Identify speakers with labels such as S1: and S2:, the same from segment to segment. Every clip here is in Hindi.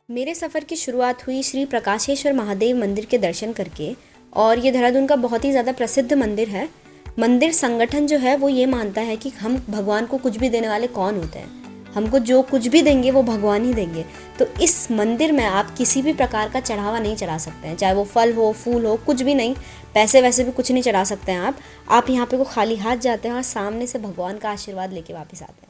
S1: मेरे सफ़र की शुरुआत हुई श्री प्रकाशेश्वर महादेव मंदिर के दर्शन करके। और ये देहरादून का बहुत ही ज़्यादा प्रसिद्ध मंदिर है। मंदिर संगठन जो है वो ये मानता है कि हम भगवान को कुछ भी देने वाले कौन होते हैं, हमको जो कुछ भी देंगे वो भगवान ही देंगे। तो इस मंदिर में आप किसी भी प्रकार का चढ़ावा नहीं चढ़ा सकते हैं, चाहे वो फल हो, फूल हो, कुछ भी नहीं। पैसे वैसे भी कुछ नहीं चढ़ा सकते हैं आप यहाँ पे को खाली हाथ जाते हैं और सामने से भगवान का आशीर्वाद लेके वापस आते हैं।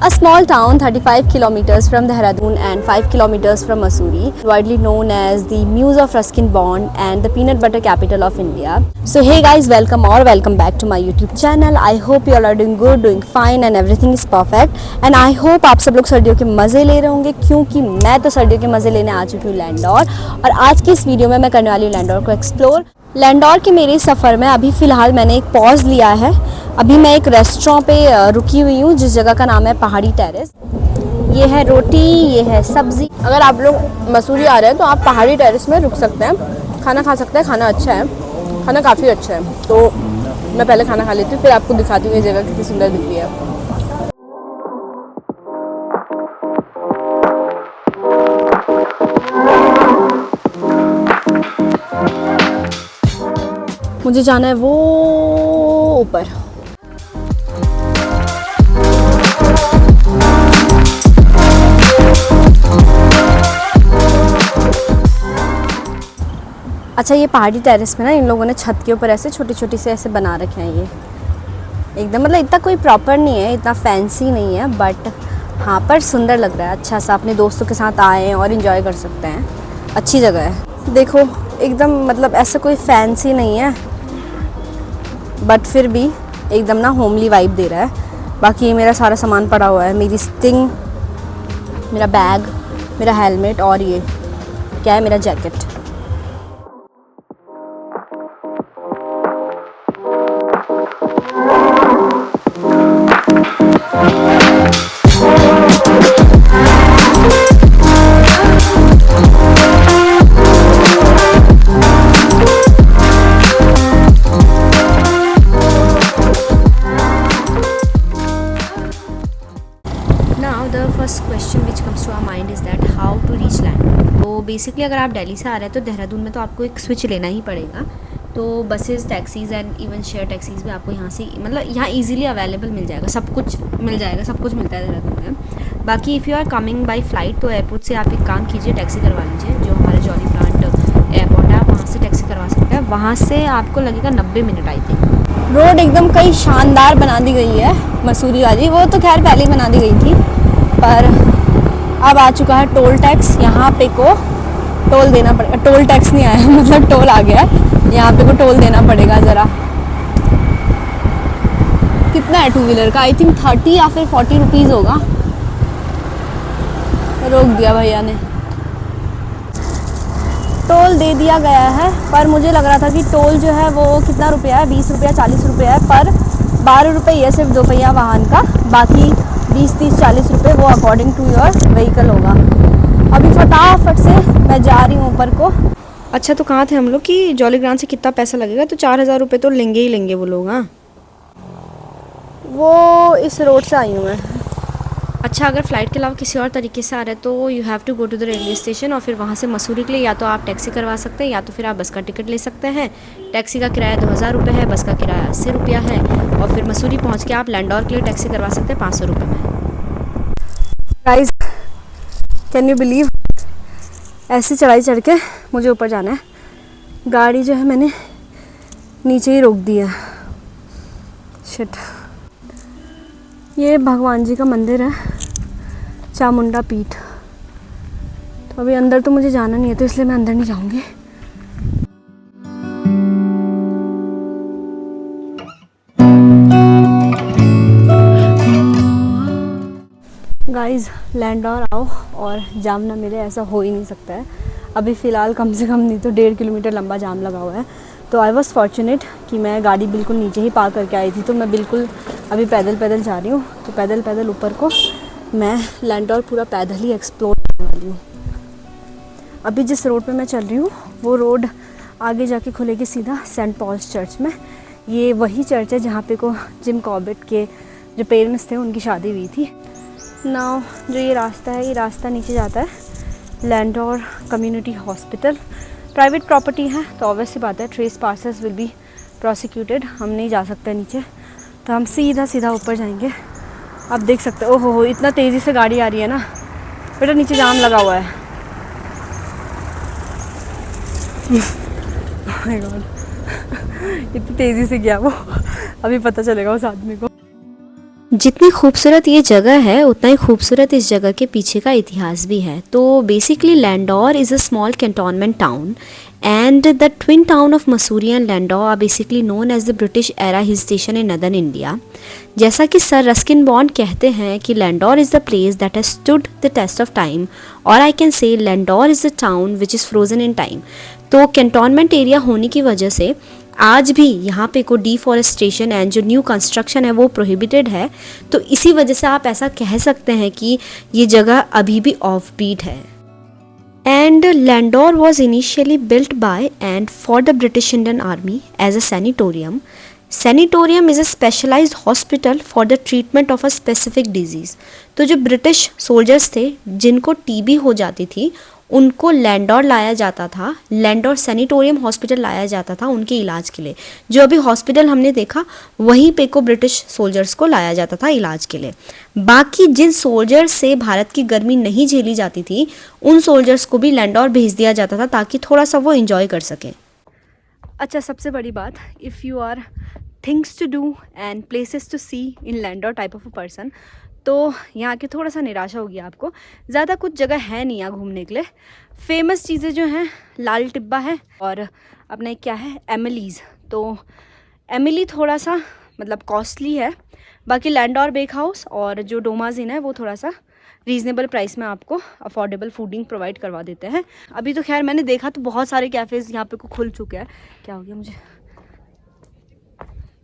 S1: A small town 35 kilometers from Dehradun and 5 kilometers from Mussoorie, widely known as the Muse of Ruskin Bond and the peanut butter capital of India. So hey guys, welcome back to my YouTube channel. I hope you all are doing good, doing fine and everything is perfect. And I hope आप सब लोग सर्दियों के मज़े ले रहे होंगे, क्योंकि मैं तो सर्दियों के मज़े लेने आ चुकी हूँ लैंडोर। और आज की इस वीडियो में मैं करने वाली हूँ लैंडोर को एक्सप्लोर। लैंडोर के मेरे सफ़र में अभी फ़िलहाल मैंने एक पॉज लिया है। अभी मैं एक रेस्टोरेंट पे रुकी हुई हूँ जिस जगह का नाम है पहाड़ी टेरेस। ये है रोटी, ये है सब्ज़ी। अगर आप लोग मसूरी आ रहे हैं तो आप पहाड़ी टेरेस में रुक सकते हैं, खाना खा सकते हैं। खाना अच्छा है, खाना काफ़ी अच्छा है। तो मैं पहले खाना खा लेती हूँ, फिर आपको दिखाती हूँ ये जगह कितनी सुंदर दिख रही है। मुझे जाना है वो ऊपर। अच्छा, ये पहाड़ी टेरेस में ना इन लोगों ने छत के ऊपर ऐसे छोटी छोटी से ऐसे बना रखे हैं। ये एकदम मतलब इतना कोई प्रॉपर नहीं है, इतना फैंसी नहीं है, बट हाँ पर सुंदर लग रहा है। अच्छा सा अपने दोस्तों के साथ आए और इन्जॉय कर सकते हैं। अच्छी जगह है। देखो एकदम मतलब ऐसा कोई फैंसी नहीं है, बट फिर भी एकदम ना होमली वाइब दे रहा है। बाकी ये मेरा सारा सामान पड़ा हुआ है, मेरी स्टिंग, मेरा बैग, मेरा हेलमेट और ये क्या है, मेरा jacket. First question which comes to our mind is that how to reach Landour. तो बेसिकली अगर आप दिल्ली से आ रहे हैं तो देहरादून में तो आपको एक स्विच लेना ही पड़ेगा। तो buses, taxis and even share taxis भी आपको यहाँ से मतलब यहाँ इजीली अवेलेबल मिल जाएगा, सब कुछ मिल जाएगा, सब कुछ मिलता है देहरादून में। बाकी if you are coming by flight तो एयरपोर्ट से आप एक काम कीजिए, टैक्सी करवा लीजिए। जो हमारे जॉली प्लांट एयरपोर्ट है आप वहाँ से टैक्सी करवा सकते हैं। वहाँ से आपको लगेगा 90 मिनट आई थिंक। रोड एकदम कई शानदार बना दी गई है मसूरी वाली, वो तो खैर पहले ही बना दी गई थी, पर अब आ चुका है टोल टैक्स। यहाँ पे को टोल देना पड़ेगा। टोल टैक्स नहीं आया मतलब टोल आ गया है, यहाँ पे को टोल देना पड़ेगा। ज़रा कितना है टू व्हीलर का? आई थिंक 30 या फिर 40 रुपीज़ होगा। रोक दिया भैया ने, टोल दे दिया गया है। पर मुझे लग रहा था कि टोल जो है वो कितना रुपया है, 20 रुपया 40 रुपया है, पर 12 रुपये ये सिर्फ दोपहिया वाहन का, बाकी 20, 30, 40 रुपये वो अकॉर्डिंग टू योर व्हीकल होगा। अभी फटाफट से मैं जा रही हूँ ऊपर को। अच्छा, तो कहाँ थे हम लोग कि जॉली ग्रांट से कितना पैसा लगेगा? तो 4000 रुपये तो लेंगे ही लेंगे वो लोग। हाँ, वो इस रोड से आई हूँ मैं। अच्छा, अगर फ़्लाइट के अलावा किसी और तरीके से आ रहे हैं तो you have to go to the railway station और फिर वहाँ से मसूरी के लिए या तो आप टैक्सी करवा सकते हैं या तो फिर आप बस का टिकट ले सकते हैं। टैक्सी का किराया 2000 रुपये है, बस का किराया 80 रुपया है। और फिर मसूरी पहुँच के आप लैंडोर के लिए टैक्सी करवा सकते हैं 500 रुपये में। गाइस, कैन यू बिलीव, ऐसी चढ़ाई चढ़ के मुझे ऊपर जाना है। गाड़ी जो है मैंने नीचे ही रोक दी है। शिट। ये भगवान जी का मंदिर है, चामुंडा पीठ। तो अभी अंदर तो मुझे जाना नहीं है, तो इसलिए मैं अंदर नहीं जाऊंगी। गाइस, लैंडोर आओ और जाम ना मिले, ऐसा हो ही नहीं सकता है। अभी फ़िलहाल कम से कम नहीं तो 1.5 किलोमीटर लंबा जाम लगा हुआ है। तो आई वॉज़ फॉर्चुनेट कि मैं गाड़ी बिल्कुल नीचे ही पार्क करके आई थी। तो मैं बिल्कुल अभी पैदल पैदल जा रही हूँ। तो पैदल पैदल ऊपर को मैं लैंडोर पूरा पैदल ही एक्सप्लोर करने वाली हूँ। अभी जिस रोड पे मैं चल रही हूँ वो रोड आगे जाके खुलेगी सीधा सेंट पॉल्स चर्च में। ये वही चर्च है जहाँ पे को जिम कॉर्बेट के जो पेरेंट्स थे उनकी शादी हुई थी। नाउ जो ये रास्ता है, ये रास्ता नीचे जाता है Landour community hospital. Private property है तो ऑब्वियस सी बात है trace purchase will be prosecuted. हम नहीं जा सकते नीचे, तो हम सीधा सीधा ऊपर जाएंगे। आप देख सकते हो, ओहो इतना तेज़ी से गाड़ी आ रही है ना बेटा, नीचे जाम लगा हुआ है। माय गॉड, इतनी तेज़ी से गया वो, अभी पता चलेगा उस आदमी को।
S2: जितनी खूबसूरत ये जगह है उतना ही खूबसूरत इस जगह के पीछे का इतिहास भी है। तो basically Landour is a small cantonment town and the twin town of Mussoorie and Landor are basically known as the British era hill station in northern India. जैसा कि सर रस्किन बॉन्ड कहते हैं कि Landour is the place that has stood the test of time, और I can say Landour is the town which is frozen in time. तो कैंटोनमेंट एरिया होने की वजह से आज भी यहाँ पे को डिफॉरेस्टेशन एंड जो न्यू कंस्ट्रक्शन है वो प्रोहिबिटेड है। तो इसी वजह से आप ऐसा कह सकते हैं कि ये जगह अभी भी ऑफ बीट है। And Landor was initially built by and for the British Indian Army as a sanatorium. Sanatorium is a specialized hospital for the treatment of a specific disease. तो जो ब्रिटिश सोल्जर्स थे जिनको टीबी हो जाती थी उनको लैंडोर लाया जाता था, लैंडोर सैनिटोरियम हॉस्पिटल लाया जाता था उनके इलाज के लिए। जो अभी हॉस्पिटल हमने देखा वहीं पे को ब्रिटिश सोल्जर्स को लाया जाता था इलाज के लिए। बाकी जिन सोल्जर्स से भारत की गर्मी नहीं झेली जाती थी उन सोल्जर्स को भी लैंडोर भेज दिया जाता था ताकि थोड़ा सा वो एंजॉय कर सके।
S1: अच्छा, सबसे बड़ी बात, if you are things to do and places to see in Landour type of a person, तो यहाँ की थोड़ा सा निराशा होगी आपको। ज़्यादा कुछ जगह है नहीं यहाँ घूमने के लिए। फेमस चीज़ें जो हैं लाल टिब्बा है और अपने क्या है एमिलीज़। तो एमिली थोड़ा सा मतलब कॉस्टली है, बाकी लैंडोर बेक हाउस और जो डोमास इन है वो थोड़ा सा रीज़नेबल प्राइस में आपको अफोर्डेबल फूडिंग प्रोवाइड करवा देते हैं। अभी तो खैर मैंने देखा तो बहुत सारे कैफ़ेज़ यहाँ पे को खुल चुके हैं। क्या हो गया मुझे,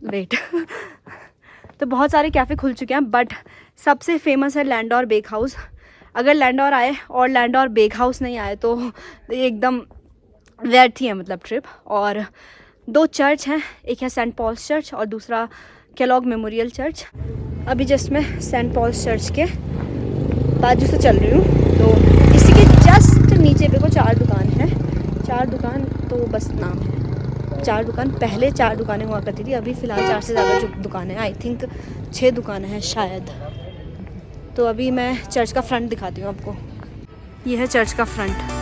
S1: वेट तो बहुत सारे कैफ़े खुल चुके हैं, बट सबसे फेमस है लैंडोर बेक हाउस। अगर लैंडोर आए और लैंडोर बेक हाउस नहीं आए तो एकदम व्यर्थ ही है मतलब ट्रिप। और दो चर्च हैं, एक है सेंट पॉल्स चर्च और दूसरा केलॉग मेमोरियल चर्च। अभी जस्ट मैं सेंट पॉल्स चर्च के बाजू से चल रही हूँ, तो इसी के जस्ट नीचे पे को 4 दुकान है। 4 दुकान तो बस नाम है, 4 दुकान, पहले 4 दुकानें हुआ करती थी, अभी फ़िलहाल 4 से ज़्यादा जो दुकानें हैं, आई थिंक 6 दुकानें हैं शायद। तो अभी मैं चर्च का फ्रंट दिखाती हूँ आपको। ये है चर्च का फ्रंट।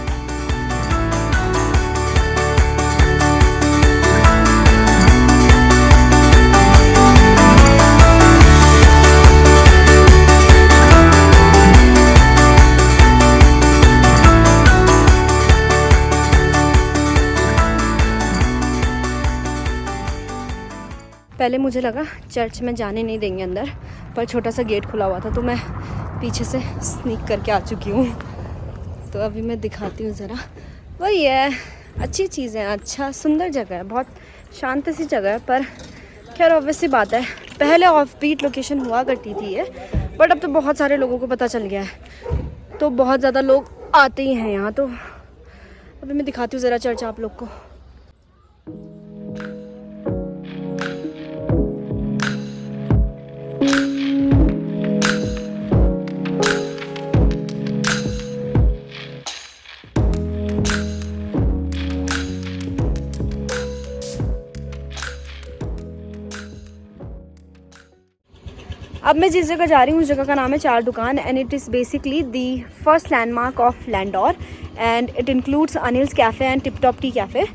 S1: पहले मुझे लगा चर्च में जाने नहीं देंगे अंदर, पर छोटा सा गेट खुला हुआ था तो मैं पीछे से स्नीक करके आ चुकी हूँ। तो अभी मैं दिखाती हूँ ज़रा। वही है, अच्छी चीज़ें, अच्छा सुंदर जगह है, बहुत शांत सी जगह है। पर खैर ऑब्वियस सी बात है, पहले ऑफ बीट लोकेशन हुआ करती थी ये, बट अब तो बहुत सारे लोगों को पता चल गया है, तो बहुत ज़्यादा लोग आते ही हैं यहाँ। तो अभी मैं दिखाती हूँ ज़रा चर्च आप लोग को। अब मैं जिस जगह जा रही हूँ उस जगह का नाम है 4 दुकान, and it is basically the first landmark of Landour and it includes Anil's cafe and tip top T cafe.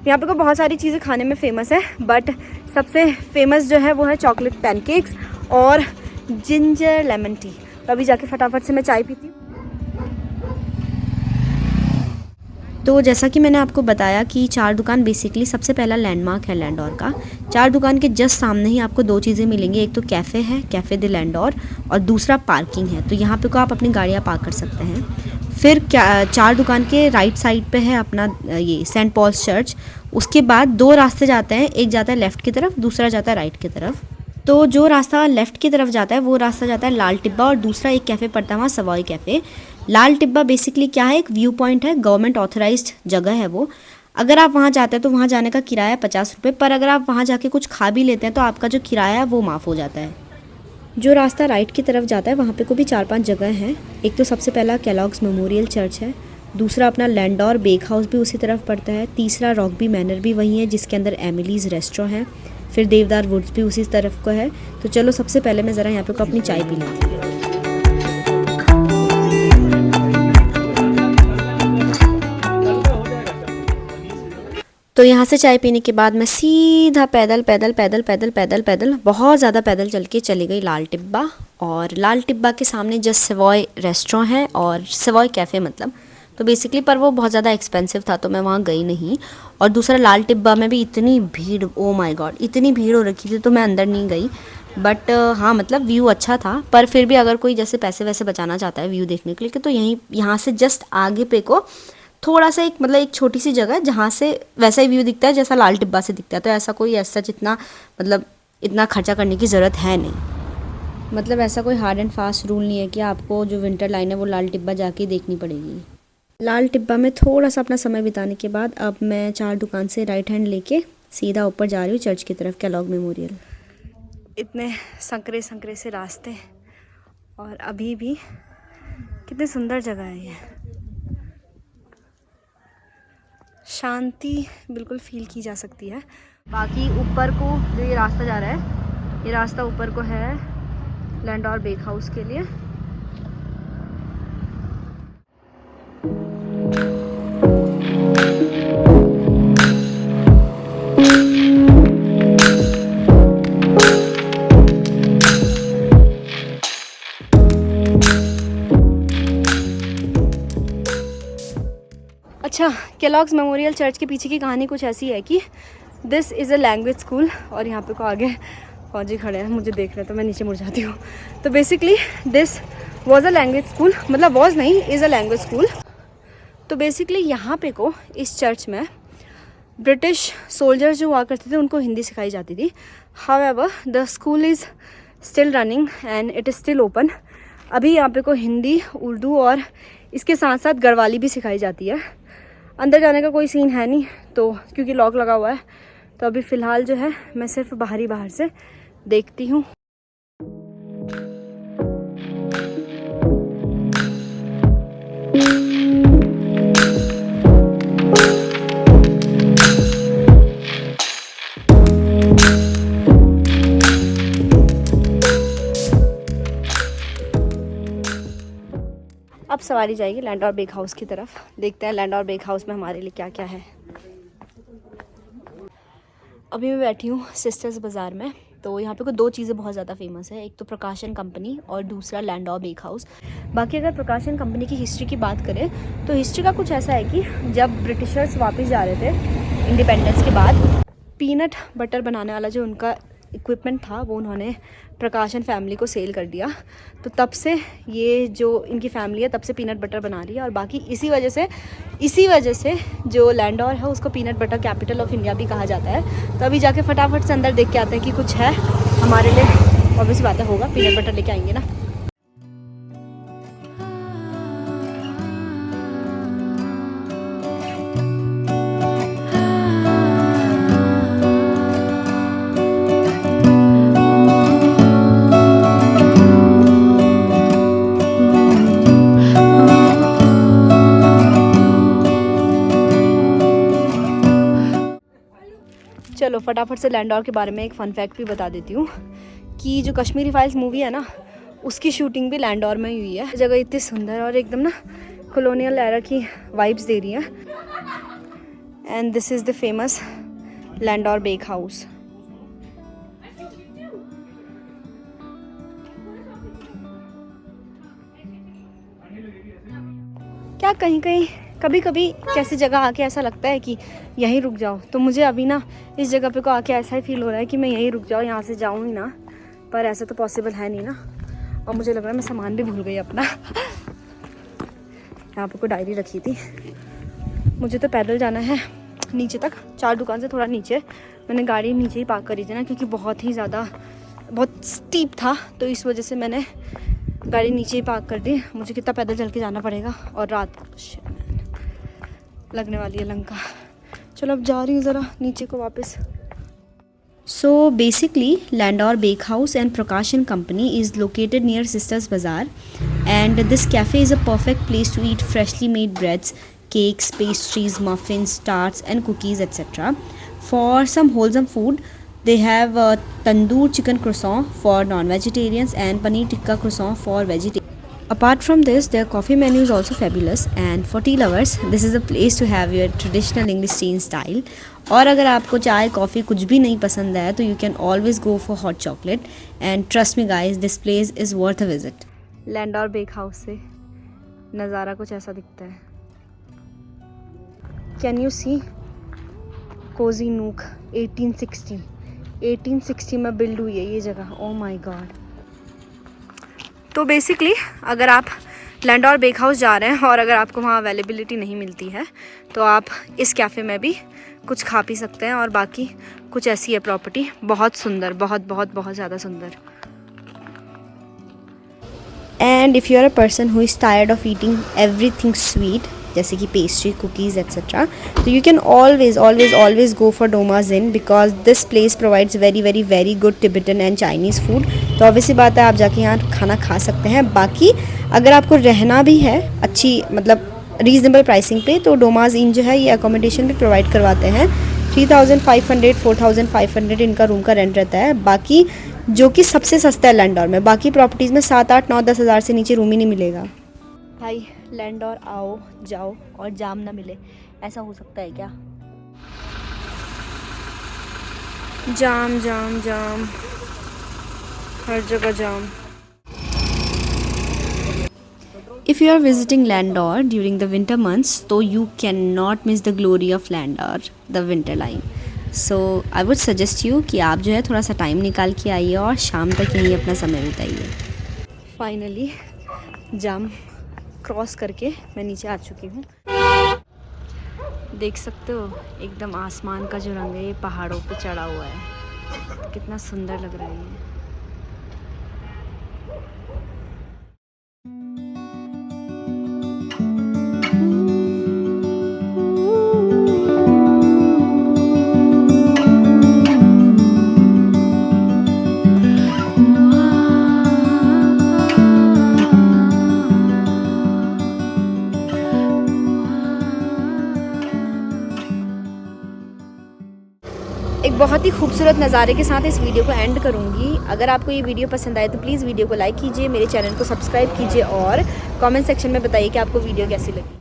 S1: यहाँ पे को बहुत सारी चीज़ें खाने में फ़ेमस है, बट सबसे फेमस जो है वो है चॉकलेट पैनकेक्स और जिंजर लेमन टी। तो अभी जाके फटाफट से मैं चाय पीती हूँ।
S2: तो जैसा कि मैंने आपको बताया कि 4 दुकान बेसिकली सबसे पहला लैंडमार्क है लैंडोर का। 4 दुकान के जस्ट सामने ही आपको 2 चीज़ें मिलेंगी, एक तो कैफ़े है, कैफ़े द लैंडोर, और दूसरा पार्किंग है। तो यहाँ पे को आप अपनी गाड़ियाँ पार्क कर सकते हैं। फिर 4 दुकान के राइट साइड पे है अपना ये सेंट पॉल्स चर्च। उसके बाद 2 रास्ते जाते हैं, एक जाता है लेफ़्ट की तरफ, दूसरा जाता है राइट की तरफ। तो जो रास्ता लेफ़्ट की तरफ जाता है वो रास्ता जाता है लाल टिब्बा, और दूसरा एक कैफ़े पड़ता है वहाँ सवाई कैफ़े। लाल टिब्बा बेसिकली क्या है, एक व्यू पॉइंट है, गवर्नमेंट ऑथराइज्ड जगह है वो। अगर आप वहाँ जाते हैं तो वहाँ जाने का किराया 50 रुपये, पर अगर आप वहाँ जाके कुछ खा भी लेते हैं तो आपका जो किराया है वो माफ़ हो जाता है। जो रास्ता राइट की तरफ जाता है वहाँ पे को भी 4-5 जगह हैं। एक तो सबसे पहला केलॉग्स मेमोरियल चर्च है, दूसरा अपना लैंडोर बेक हाउस भी उसी तरफ पड़ता है, तीसरा रॉकबी मैनर भी वही है जिसके अंदर एमिलीज़ रेस्टोरेंट है, फिर देवदार वुड्स भी उसी तरफ को है। तो चलो सबसे पहले मैं ज़रा यहाँ पे को अपनी चाय पी लेती हूँ। तो यहाँ से चाय पीने के बाद मैं सीधा पैदल पैदल पैदल पैदल पैदल पैदल बहुत ज़्यादा पैदल चल के चली गई लाल टिब्बा। और लाल टिब्बा के सामने जस्ट सवॉय रेस्टोरेंट है और सवॉय कैफ़े मतलब, तो बेसिकली पर वो बहुत ज़्यादा एक्सपेंसिव था तो मैं वहाँ गई नहीं। और दूसरा लाल टिब्बा में भी इतनी भीड़, ओ माय गॉड इतनी भीड़ हो रखी थी तो मैं अंदर नहीं गई। बट हाँ मतलब व्यू अच्छा था, पर फिर भी अगर कोई जैसे पैसे वैसे बचाना चाहता है व्यू देखने के लिए तो यहाँ से जस्ट आगे पे को थोड़ा सा एक मतलब एक छोटी सी जगह है जहाँ से वैसा ही व्यू दिखता है जैसा लाल टिब्बा से दिखता है। तो ऐसा कोई ऐसा जितना मतलब इतना खर्चा करने की ज़रूरत है नहीं। मतलब ऐसा कोई हार्ड एंड फास्ट रूल नहीं है कि आपको जो विंटर लाइन है वो लाल टिब्बा जाके देखनी पड़ेगी। लाल टिब्बा में थोड़ा सा अपना समय बिताने के बाद अब मैं 4 दुकान से राइट हैंड लेके सीधा ऊपर जा रही हूँ चर्च की तरफ, केलॉग मेमोरियल।
S1: इतने संकरे संकरे से रास्ते और अभी भी कितनी सुंदर जगह है ये, शांति बिल्कुल फील की जा सकती है। बाकी ऊपर को जो ये रास्ता जा रहा है, ये रास्ता ऊपर को है लैंडोर बेक हाउस के लिए। अच्छा, केलॉग्स मेमोरियल चर्च के पीछे की कहानी कुछ ऐसी है कि this is a language school, और यहाँ पे को आगे फौजी खड़े हैं, मुझे देख रहे हैं तो मैं नीचे मुड़ जाती हूँ। तो basically this was a language school, मतलब वाज नहीं, इज़ अ लैंग्वेज स्कूल। तो बेसिकली यहाँ पे को इस चर्च में ब्रिटिश सोल्जर्स जो हुआ करते थे उनको हिंदी सिखाई जाती थी। However the school is still running and it is still open. अभी यहाँ पे को हिंदी, उर्दू और इसके साथ साथ गढ़वाली भी सिखाई जाती है। अंदर जाने का कोई सीन है नहीं तो, क्योंकि लॉक लगा हुआ है, तो अभी फ़िलहाल जो है मैं सिर्फ बाहर से देखती हूँ। अब सवारी जाएगी लैंडोर बेक हाउस की तरफ। देखते हैं लैंडोर बेक हाउस में हमारे लिए क्या क्या है। अभी मैं बैठी हूँ सिस्टर्स बाज़ार में। तो यहाँ पे को 2 चीज़ें बहुत ज़्यादा फेमस है, एक तो प्रकाशन कंपनी और दूसरा लैंडोर बेक हाउस। बाकी अगर प्रकाशन कंपनी की हिस्ट्री की बात करें तो हिस्ट्री का कुछ ऐसा है कि जब ब्रिटिशर्स वापस जा रहे थे इंडिपेंडेंस के बाद, पीनट बटर बनाने वाला जो उनका इक्विपमेंट था वो उन्होंने प्रकाशन फैमिली को सेल कर दिया। तो तब से ये जो इनकी फैमिली है तब से पीनट बटर बना रही है। और बाकी इसी वजह से जो लैंडोर है उसको peanut butter capital of India भी कहा जाता है। तो अभी जाके फटाफट से अंदर देख के आते हैं कि कुछ है हमारे लिए। ऑब्वियस बात है होगा, पीनट बटर लेके आएंगे ना। चलो फटाफट से लैंडोर के बारे में एक फ़न फैक्ट भी बता देती हूँ कि जो कश्मीरी फाइल्स मूवी है ना, उसकी शूटिंग भी लैंडोर में ही हुई है। जगह इतनी सुंदर और एकदम ना कॉलोनियल एरा की वाइब्स दे रही है। And this is the famous Landour bake house. क्या कहीं कभी कैसी जगह आके ऐसा लगता है कि यहीं रुक जाओ। तो मुझे अभी ना इस जगह पे को आके ऐसा ही फील हो रहा है कि मैं यहीं रुक जाऊँ, यहाँ से जाऊँ ही ना। पर ऐसा तो पॉसिबल है नहीं ना। और मुझे लग रहा है मैं सामान भी भूल गई अपना। यहाँ पे कोई डायरी रखी थी। मुझे तो पैदल जाना है नीचे तक, 4 दुकान से थोड़ा नीचे। मैंने गाड़ी नीचे ही पार्क करी थी ना, क्योंकि बहुत स्टीप था, तो इस वजह से मैंने गाड़ी नीचे ही पार्क कर दी। मुझे कितना पैदल चल के जाना पड़ेगा और रात को लगने वाली है लंका। चलो अब जा रही हूँ ज़रा नीचे को वापस।
S2: So basically, Landor Bakehouse and Prakash and Company is located near Sisters Bazaar, and this cafe is a perfect place to eat freshly made breads, cakes, pastries, muffins, tarts, and cookies, etc. For some wholesome food, they have a tandoor chicken croissant for non-vegetarians and paneer tikka croissant for vegetarians. Apart from this, their coffee menu is also fabulous, and for tea lovers, this is a place to have your traditional English tea in style. और अगर आपको चाय कॉफ़ी कुछ भी नहीं पसंद है तो you can always go for hot chocolate, and trust me guys, this place is worth a visit.
S1: Landour bake house से नज़ारा कुछ ऐसा दिखता है। Can you see cozy nook 1860 में बिल्ड हुई है ये जगह। Oh my god. तो बेसिकली अगर आप लैंडोर बेक हाउस जा रहे हैं और अगर आपको वहाँ अवेलेबिलिटी नहीं मिलती है तो आप इस कैफ़े में भी कुछ खा पी सकते हैं। और बाकी कुछ ऐसी है प्रॉपर्टी, बहुत सुंदर, बहुत ज़्यादा सुंदर।
S2: And if you are a person who is tired of eating everything sweet, जैसे कि पेस्ट्री, कुकीज़ एक्सेट्रा, तो you can always go for Doma's inn, because this place provides very good Tibetan and Chinese food. तो ऑब्वियसली बात है, आप जाके यहाँ खाना खा सकते हैं। बाकी अगर आपको रहना भी है अच्छी मतलब रीज़नेबल प्राइसिंग पे, तो डोमाज इन जो है ये अकोमोडेशन भी प्रोवाइड करवाते हैं। 3500 4500 इनका रूम का रेंट रहता है। बाकी जो कि सबसे सस्ता है लैंडोर में, बाकी प्रॉपर्टीज़ में 7, 8, 9, 10 हज़ार से नीचे रूम ही नहीं मिलेगा।
S1: भाई लैंडोर आओ जाओ और जाम ना मिले, ऐसा हो सकता है क्या? जाम जाम जाम, हर जगह जाम।
S2: If you are visiting Landor during the winter months, so you cannot miss the glory of Landor, the winter line. So I would suggest you कि आप जो है थोड़ा सा टाइम निकाल के आइए और शाम तक यहीं अपना समय बिताइए।
S1: फाइनली जाम क्रॉस करके मैं नीचे आ चुकी हूँ। देख सकते हो एकदम आसमान का जो रंग है ये पहाड़ों पे चढ़ा हुआ है, कितना सुंदर लग रहा है ये। एक बहुत ही खूबसूरत नज़ारे के साथ इस वीडियो को एंड करूंगी। अगर आपको ये वीडियो पसंद आए तो प्लीज़ वीडियो को लाइक कीजिए, मेरे चैनल को सब्सक्राइब कीजिए और कमेंट सेक्शन में बताइए कि आपको वीडियो कैसी लगी।